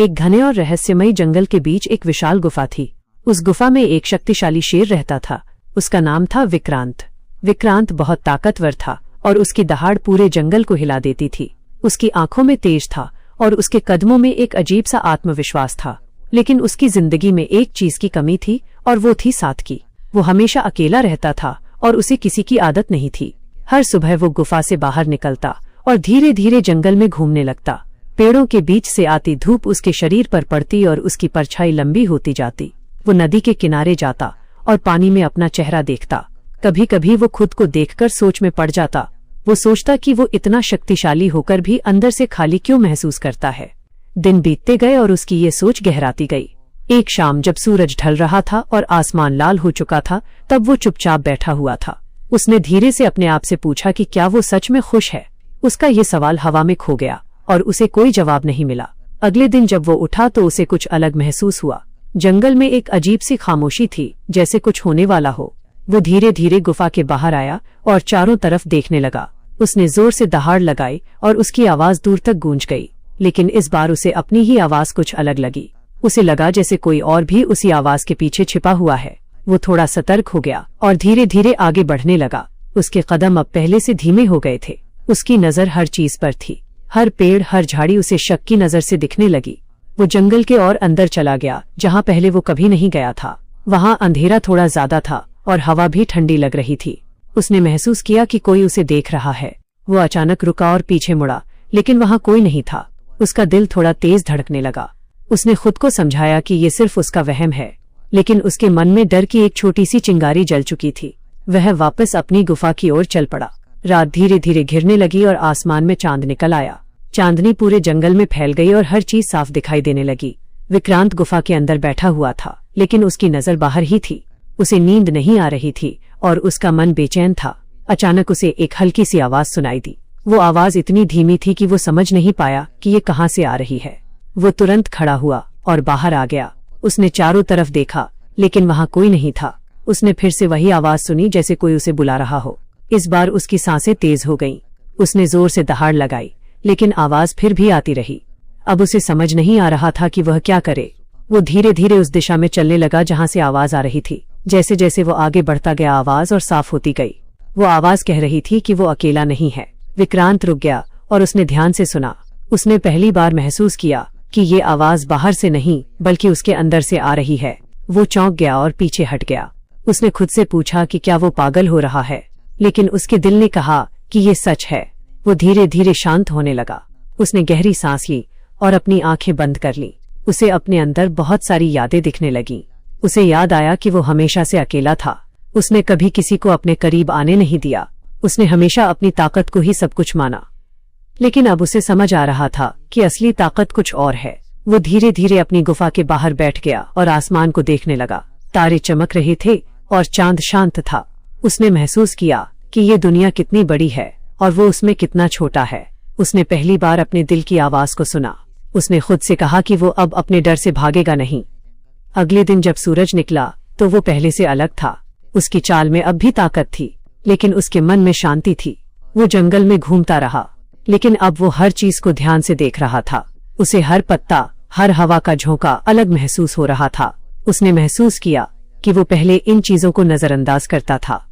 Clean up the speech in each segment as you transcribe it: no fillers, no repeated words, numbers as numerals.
एक घने और रहस्यमयी जंगल के बीच एक विशाल गुफा थी। उस गुफा में एक शक्तिशाली शेर रहता था। उसका नाम था विक्रांत। विक्रांत बहुत ताकतवर था और उसकी दहाड़ पूरे जंगल को हिला देती थी। उसकी आंखों में तेज था और उसके कदमों में एक अजीब सा आत्मविश्वास था। लेकिन उसकी जिंदगी में एक चीज की कमी थी और वो थी सादगी। वो हमेशा अकेला रहता था और उसे किसी की आदत नहीं थी। हर सुबह वो गुफा से बाहर निकलता और धीरे धीरे जंगल में घूमने लगता। पेड़ों के बीच से आती धूप उसके शरीर पर पड़ती और उसकी परछाई लंबी होती जाती। वो नदी के किनारे जाता और पानी में अपना चेहरा देखता। कभी कभी वो खुद को देखकर सोच में पड़ जाता। वो सोचता कि वो इतना शक्तिशाली होकर भी अंदर से खाली क्यों महसूस करता है। दिन बीतते गए और उसकी ये सोच गहराती गई। एक शाम जब सूरज ढल रहा था और आसमान लाल हो चुका था, तब वो चुपचाप बैठा हुआ था। उसने धीरे से अपने आप से पूछा कि क्या वो सच में खुश है। उसका ये सवाल हवा में खो गया और उसे कोई जवाब नहीं मिला। अगले दिन जब वो उठा तो उसे कुछ अलग महसूस हुआ। जंगल में एक अजीब सी खामोशी थी, जैसे कुछ होने वाला हो। वो धीरे धीरे गुफा के बाहर आया और चारों तरफ देखने लगा। उसने जोर से दहाड़ लगाई और उसकी आवाज दूर तक गूंज गई। लेकिन इस बार उसे अपनी ही आवाज कुछ अलग लगी। उसे लगा जैसे कोई और भी उसी आवाज के पीछे छिपा हुआ है। वो थोड़ा सतर्क हो गया और धीरे धीरे आगे बढ़ने लगा। उसके कदम अब पहले से धीमे हो गए थे। उसकी नजर हर चीज पर थी। हर पेड़, हर झाड़ी उसे शक की नजर से दिखने लगी। वो जंगल के और अंदर चला गया, जहाँ पहले वो कभी नहीं गया था। वहाँ अंधेरा थोड़ा ज्यादा था और हवा भी ठंडी लग रही थी। उसने महसूस किया कि कोई उसे देख रहा है। वो अचानक रुका और पीछे मुड़ा, लेकिन वहाँ कोई नहीं था। उसका दिल थोड़ा तेज धड़कने लगा। उसने खुद को समझाया कि ये सिर्फ उसका वहम है, लेकिन उसके मन में डर की एक छोटी सी चिंगारी जल चुकी थी। वह वापस अपनी गुफा की ओर चल पड़ा। रात धीरे धीरे घिरने लगी और आसमान में चांद निकल आया। चांदनी पूरे जंगल में फैल गई और हर चीज साफ दिखाई देने लगी। विक्रांत गुफा के अंदर बैठा हुआ था, लेकिन उसकी नजर बाहर ही थी। उसे नींद नहीं आ रही थी और उसका मन बेचैन था। अचानक उसे एक हल्की सी आवाज सुनाई दी। वो आवाज इतनी धीमी थी कि वो समझ नहीं पाया कि ये कहाँ से आ रही है। वो तुरंत खड़ा हुआ और बाहर आ गया। उसने चारों तरफ देखा, लेकिन वहाँ कोई नहीं था। उसने फिर से वही आवाज सुनी, जैसे कोई उसे बुला रहा हो। इस बार उसकी सांसें तेज हो गईं। उसने जोर से दहाड़ लगाई, लेकिन आवाज फिर भी आती रही। अब उसे समझ नहीं आ रहा था कि वह क्या करे। वो धीरे धीरे उस दिशा में चलने लगा जहाँ से आवाज आ रही थी। जैसे जैसे वो आगे बढ़ता गया, आवाज और साफ होती गई। वो आवाज कह रही थी कि वो अकेला नहीं है। विक्रांत रुक गया और उसने ध्यान से सुना। उसने पहली बार महसूस किया कि ये आवाज बाहर से नहीं, बल्कि उसके अंदर से आ रही है। वो चौंक गया और पीछे हट गया। उसने खुद से पूछा कि क्या वो पागल हो रहा है, लेकिन उसके दिल ने कहा कि ये सच है। वो धीरे धीरे शांत होने लगा। उसने गहरी सांस ली और अपनी आंखें बंद कर ली। उसे अपने अंदर बहुत सारी यादें दिखने लगीं। उसे याद आया कि वो हमेशा से अकेला था। उसने कभी किसी को अपने करीब आने नहीं दिया। उसने हमेशा अपनी ताकत को ही सब कुछ माना। लेकिन अब उसे समझ आ रहा था कि असली ताकत कुछ और है। वो धीरे धीरे अपनी गुफा के बाहर बैठ गया और आसमान को देखने लगा। तारे चमक रहे थे और चांद शांत था। उसने महसूस किया कि ये दुनिया कितनी बड़ी है और वो उसमें कितना छोटा है। उसने पहली बार अपने दिल की आवाज को सुना। उसने खुद से कहा कि वो अब अपने डर से भागेगा नहीं। अगले दिन जब सूरज निकला तो वो पहले से अलग था। उसकी चाल में अब भी ताकत थी, लेकिन उसके मन में शांति थी। वो जंगल में घूमता रहा, लेकिन अब वो हर चीज को ध्यान से देख रहा था। उसे हर पत्ता, हर हवा का झोंका अलग महसूस हो रहा था। उसने महसूस किया कि वो पहले इन चीजों को नजरअंदाज करता था,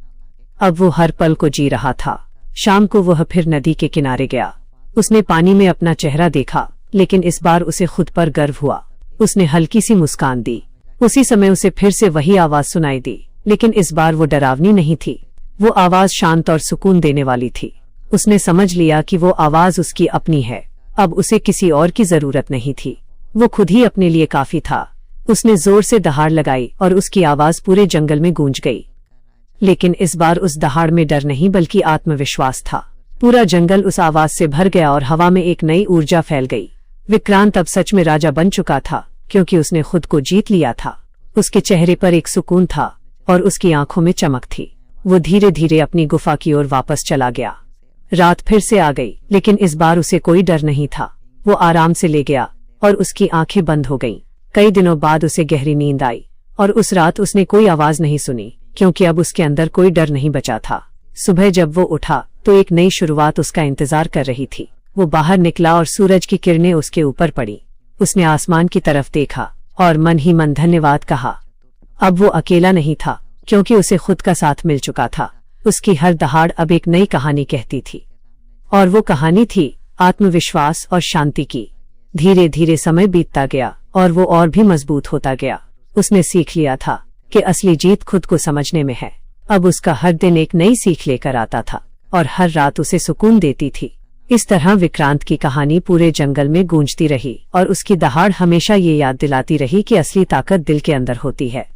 अब वो हर पल को जी रहा था। शाम को वह फिर नदी के किनारे गया। उसने पानी में अपना चेहरा देखा, लेकिन इस बार उसे खुद पर गर्व हुआ। उसने हल्की सी मुस्कान दी। उसी समय उसे फिर से वही आवाज सुनाई दी, लेकिन इस बार वो डरावनी नहीं थी। वो आवाज शांत और सुकून देने वाली थी। उसने समझ लिया कि वो आवाज उसकी अपनी है। अब उसे किसी और की जरूरत नहीं थी। वो खुद ही अपने लिए काफी था। उसने जोर से दहाड़ लगाई और उसकी आवाज पूरे जंगल में गूंज गई। लेकिन इस बार उस दहाड़ में डर नहीं, बल्कि आत्मविश्वास था। पूरा जंगल उस आवाज से भर गया और हवा में एक नई ऊर्जा फैल गई। विक्रांत अब सच में राजा बन चुका था, क्योंकि उसने खुद को जीत लिया था। उसके चेहरे पर एक सुकून था और उसकी आंखों में चमक थी। वो धीरे धीरे अपनी गुफा की ओर वापस चला गया। रात फिर से आ गई, लेकिन इस बार उसे कोई डर नहीं था। वो आराम से ले गया और उसकी आंखें बंद हो गईं। कई दिनों बाद उसे गहरी नींद आई और उस रात उसने कोई आवाज नहीं सुनी, क्योंकि अब उसके अंदर कोई डर नहीं बचा था। सुबह जब वो उठा तो एक नई शुरुआत उसका इंतजार कर रही थी। वो बाहर निकला और सूरज की किरणें उसके ऊपर पड़ी। उसने आसमान की तरफ देखा और मन ही मन धन्यवाद कहा। अब वो अकेला नहीं था, क्योंकि उसे खुद का साथ मिल चुका था। उसकी हर दहाड़ अब एक नई कहानी कहती थी, और वो कहानी थी आत्मविश्वास और शांति की। धीरे धीरे समय बीतता गया और वो और भी मजबूत होता गया। उसने सीख लिया था कि असली जीत खुद को समझने में है। अब उसका हर दिन एक नई सीख लेकर आता था और हर रात उसे सुकून देती थी। इस तरह विक्रांत की कहानी पूरे जंगल में गूंजती रही और उसकी दहाड़ हमेशा ये याद दिलाती रही कि असली ताकत दिल के अंदर होती है।